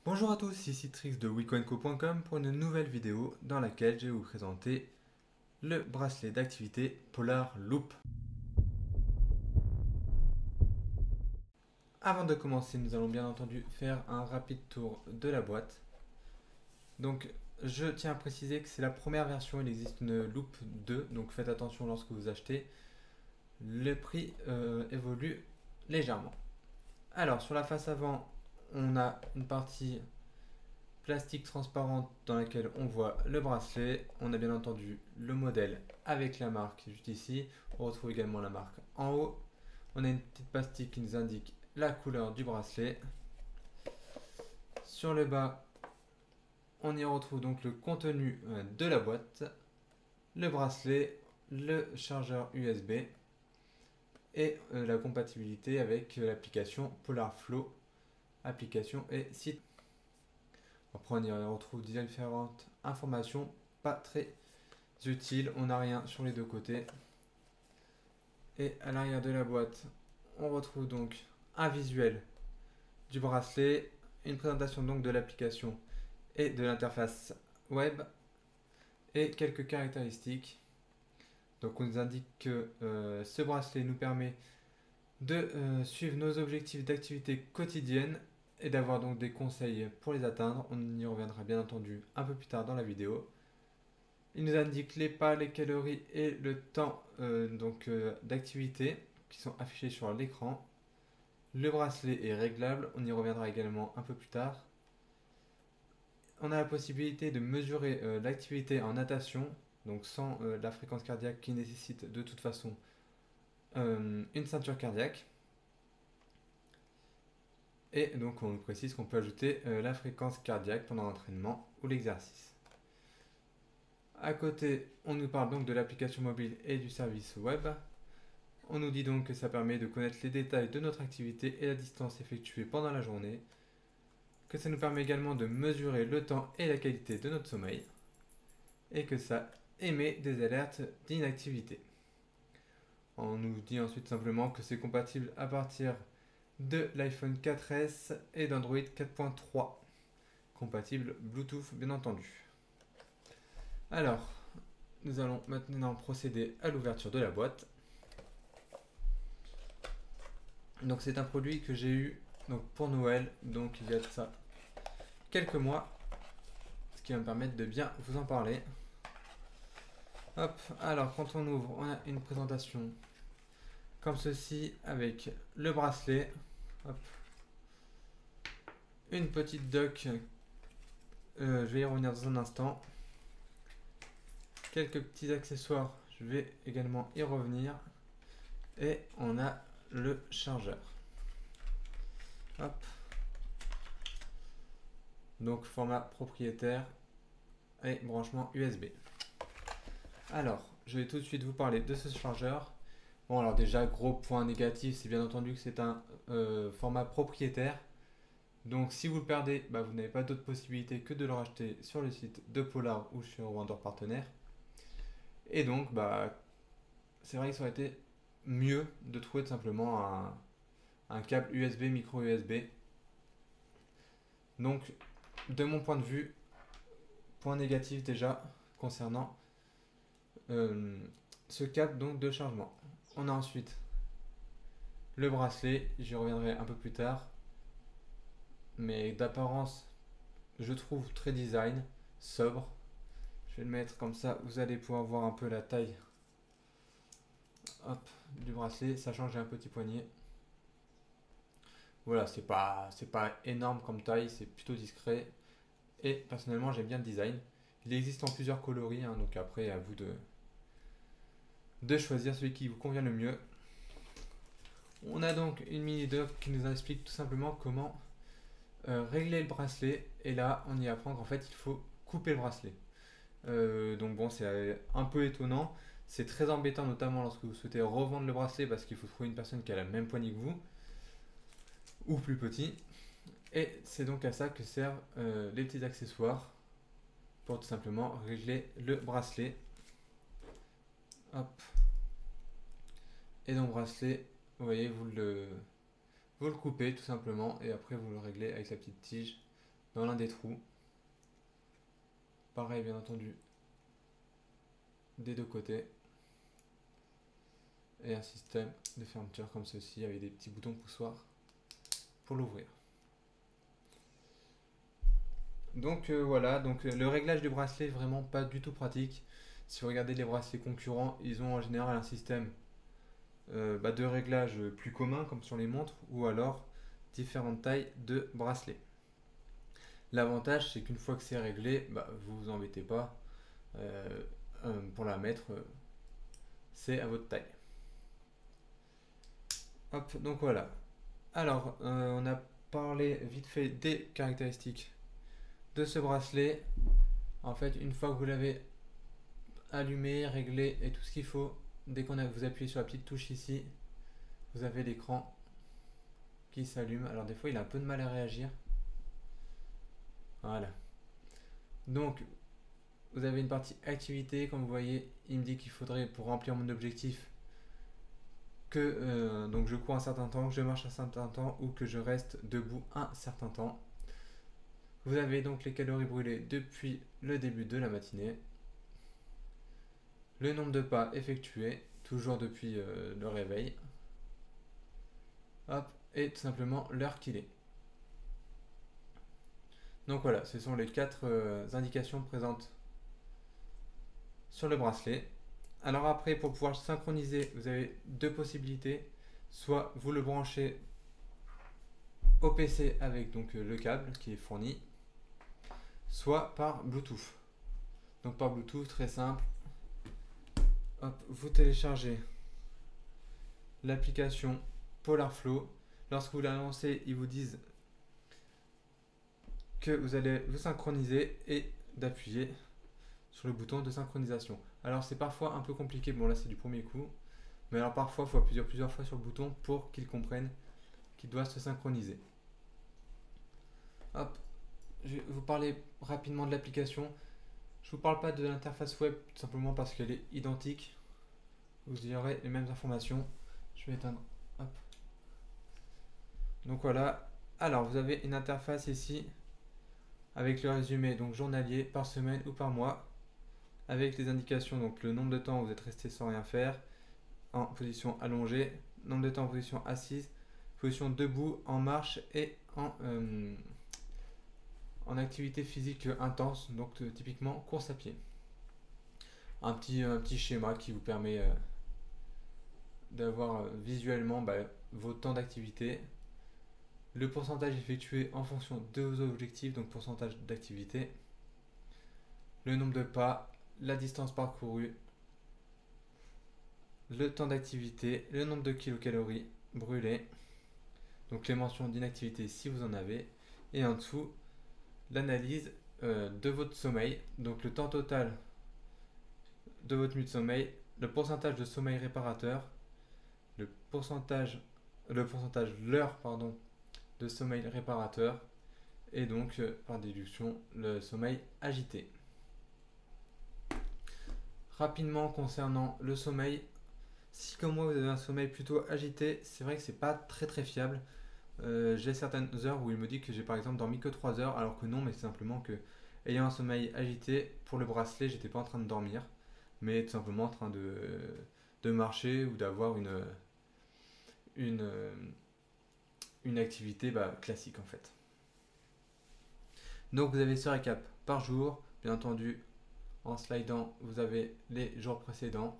Bonjour à tous, ici Trix de weekendco.com pour une nouvelle vidéo dans laquelle je vais vous présenter le bracelet d'activité Polar Loop. Avant de commencer, nous allons bien entendu faire un rapide tour de la boîte. Donc, je tiens à préciser que c'est la première version, il existe une Loop 2, donc faites attention lorsque vous achetez. Le prix évolue légèrement. Alors, sur la face avant, on a une partie plastique transparente dans laquelle on voit le bracelet. On a bien entendu le modèle avec la marque juste ici. On retrouve également la marque en haut. On a une petite pastille qui nous indique la couleur du bracelet. Sur le bas, on y retrouve donc le contenu de la boîte, le bracelet, le chargeur USB et la compatibilité avec l'application Polar Flow, application et site. Après, on y retrouve différentes informations pas très utiles. On n'a rien sur les deux côtés. Et à l'arrière de la boîte, on retrouve donc un visuel du bracelet, une présentation donc de l'application et de l'interface web et quelques caractéristiques. Donc on nous indique que ce bracelet nous permet de suivre nos objectifs d'activité quotidienne et d'avoir donc des conseils pour les atteindre. On y reviendra bien entendu un peu plus tard dans la vidéo. Il nous indique les pas, les calories et le temps d'activité qui sont affichés sur l'écran. Le bracelet est réglable, on y reviendra également un peu plus tard. On a la possibilité de mesurer l'activité en natation, donc sans la fréquence cardiaque qui nécessite de toute façon une ceinture cardiaque. Et donc on nous précise qu'on peut ajouter la fréquence cardiaque pendant l'entraînement ou l'exercice. À côté, on nous parle donc de l'application mobile et du service web. On nous dit donc que ça permet de connaître les détails de notre activité et la distance effectuée pendant la journée, que ça nous permet également de mesurer le temps et la qualité de notre sommeil, et que ça émet des alertes d'inactivité. On nous dit ensuite simplement que c'est compatible à partir de l'iPhone 4S et d'Android 4.3, compatible Bluetooth bien entendu. Alors, nous allons maintenant procéder à l'ouverture de la boîte. Donc c'est un produit que j'ai eu pour Noël, donc il y a de ça quelques mois, ce qui va me permettre de bien vous en parler. Hop, alors quand on ouvre, on a une présentation comme ceci avec le bracelet, hop, une petite dock, je vais y revenir dans un instant, quelques petits accessoires, je vais également y revenir, et on a le chargeur. Hop. Donc format propriétaire et branchement USB. Alors, je vais tout de suite vous parler de ce chargeur. Bon, alors déjà, gros point négatif, c'est bien entendu que c'est un format propriétaire. Donc si vous le perdez, vous n'avez pas d'autre possibilité que de le racheter sur le site de Polar ou sur Vendeur Partenaire. Et donc, c'est vrai que ça aurait été mieux de trouver tout simplement un câble USB, micro USB. Donc, de mon point de vue, point négatif déjà concernant ce câble donc de chargement. On a ensuite le bracelet, j'y reviendrai un peu plus tard, mais d'apparence je trouve très design, sobre. Je vais le mettre comme ça, vous allez pouvoir voir un peu la taille, hop, du bracelet, sachant que j'ai un petit poignet. Voilà, c'est pas énorme comme taille, c'est plutôt discret. Et personnellement j'aime bien le design. Il existe en plusieurs coloris, donc après à vous de choisir celui qui vous convient le mieux. On a donc une mini doc qui nous explique tout simplement comment régler le bracelet. Et là on y apprend qu'en fait il faut couper le bracelet. Donc bon, c'est un peu étonnant. C'est très embêtant, notamment lorsque vous souhaitez revendre le bracelet parce qu'il faut trouver une personne qui a la même poignée que vous ou plus petit. Et c'est donc à ça que servent les petits accessoires pour tout simplement régler le bracelet. Hop. Et donc bracelet, vous voyez, vous le coupez tout simplement et après vous le réglez avec la petite tige dans l'un des trous. Pareil, bien entendu, des deux côtés. Et un système de fermeture comme ceci, avec des petits boutons poussoirs pour l'ouvrir. Donc voilà, donc le réglage du bracelet vraiment pas du tout pratique. Si vous regardez les bracelets concurrents, ils ont en général un système de réglage plus commun comme sur les montres, ou alors différentes tailles de bracelets. L'avantage, c'est qu'une fois que c'est réglé, vous vous embêtez pas pour la mettre, c'est à votre taille. Hop, donc voilà. Alors, on a parlé vite fait des caractéristiques de ce bracelet. En fait, une fois que vous l'avez allumé, réglé et tout ce qu'il faut, dès qu'on a vous appuyez sur la petite touche ici, vous avez l'écran qui s'allume. Alors des fois, il a un peu de mal à réagir. Voilà. Donc, vous avez une partie activité. Comme vous voyez, il me dit qu'il faudrait, pour remplir mon objectif, que donc je cours un certain temps, que je marche un certain temps ou que je reste debout un certain temps. Vous avez donc les calories brûlées depuis le début de la matinée, le nombre de pas effectués, toujours depuis le réveil, hop, et tout simplement l'heure qu'il est. Donc voilà, ce sont les 4 indications présentes sur le bracelet. Alors après, pour pouvoir synchroniser, vous avez deux possibilités. Soit vous le branchez au PC avec donc le câble qui est fourni, soit par Bluetooth. Donc par Bluetooth, très simple. Hop, vous téléchargez l'application PolarFlow. Lorsque vous la lancez, ils vous disent que vous allez vous synchroniser et d'appuyer sur le bouton de synchronisation. Alors c'est parfois un peu compliqué, bon là c'est du premier coup, mais alors parfois il faut appuyer plusieurs fois sur le bouton pour qu'il comprenne qu'il doit se synchroniser. Hop, je vais vous parler rapidement de l'application. Je ne vous parle pas de l'interface web tout simplement parce qu'elle est identique. Vous y aurez les mêmes informations. Je vais éteindre. Hop. Donc voilà. Alors vous avez une interface ici avec le résumé donc journalier par semaine ou par mois, avec les indications, donc le nombre de temps où vous êtes resté sans rien faire en position allongée, nombre de temps en position assise, position debout, en marche et en activité physique intense, donc typiquement course à pied. Un petit schéma qui vous permet d'avoir visuellement vos temps d'activité, le pourcentage effectué en fonction de vos objectifs, donc pourcentage d'activité, le nombre de pas, la distance parcourue, le temps d'activité, le nombre de kilocalories brûlées, donc les mentions d'inactivité si vous en avez, et en dessous l'analyse de votre sommeil, donc le temps total de votre nuit de sommeil, le pourcentage de sommeil réparateur, l'heure de sommeil réparateur, et donc par déduction le sommeil agité. Rapidement concernant le sommeil, si comme moi vous avez un sommeil plutôt agité, c'est vrai que c'est pas très fiable. J'ai certaines heures où il me dit que j'ai par exemple dormi que 3 heures, alors que non, mais c'est simplement que ayant un sommeil agité, pour le bracelet j'étais pas en train de dormir, mais tout simplement en train de marcher ou d'avoir une activité classique en fait. Donc vous avez ce récap par jour, bien entendu en slidant vous avez les jours précédents.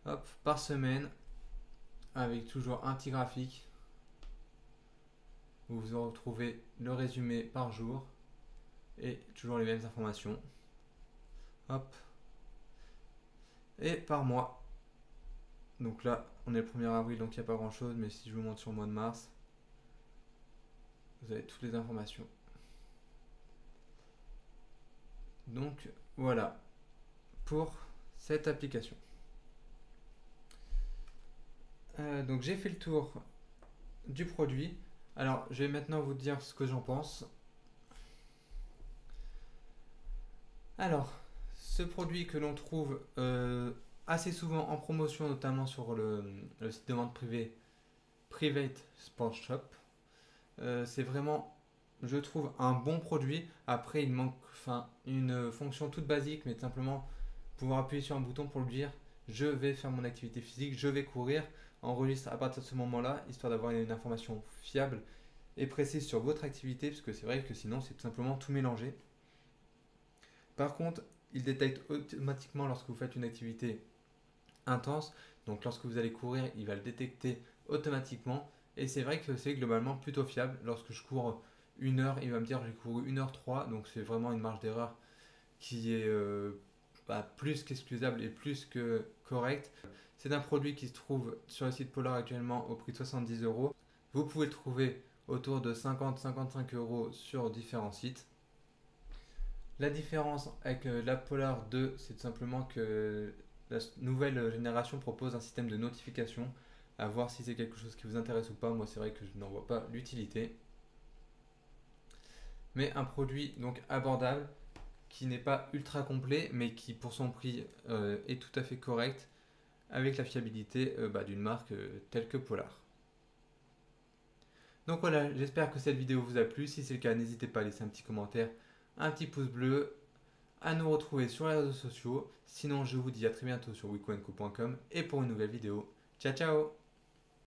Hop, par semaine, avec toujours un petit graphique où vous retrouvez le résumé par jour et toujours les mêmes informations. Hop. Et par mois. Donc là, on est le 1er avril, donc il n'y a pas grand chose, mais si je vous montre sur le mois de mars, vous avez toutes les informations. Donc voilà pour cette application. Donc j'ai fait le tour du produit. Alors je vais maintenant vous dire ce que j'en pense. Alors, ce produit que l'on trouve assez souvent en promotion, notamment sur le site de vente privée Private Sports Shop, c'est vraiment je trouve un bon produit. Après, il manque une fonction toute basique, mais simplement pouvoir appuyer sur un bouton pour lui dire je vais faire mon activité physique, je vais courir. Enregistre à partir de ce moment-là, histoire d'avoir une information fiable et précise sur votre activité, parce que c'est vrai que sinon c'est tout simplement tout mélangé. Par contre, il détecte automatiquement lorsque vous faites une activité intense. Donc lorsque vous allez courir, il va le détecter automatiquement. Et c'est vrai que c'est globalement plutôt fiable. Lorsque je cours 1 heure, il va me dire j'ai couru 1h03. Donc c'est vraiment une marge d'erreur qui est plus qu'excusable et plus que correcte. C'est un produit qui se trouve sur le site Polar actuellement au prix de 70 €. Vous pouvez le trouver autour de 50-55 € sur différents sites. La différence avec la Polar 2, c'est tout simplement que la nouvelle génération propose un système de notification, à voir si c'est quelque chose qui vous intéresse ou pas. Moi, c'est vrai que je n'en vois pas l'utilité. Mais un produit donc abordable, qui n'est pas ultra complet, mais qui pour son prix est tout à fait correct, avec la fiabilité d'une marque telle que Polar. Donc voilà, j'espère que cette vidéo vous a plu. Si c'est le cas, n'hésitez pas à laisser un petit commentaire, un petit pouce bleu, à nous retrouver sur les réseaux sociaux. Sinon, je vous dis à très bientôt sur wikoenco.com et pour une nouvelle vidéo. Ciao ciao!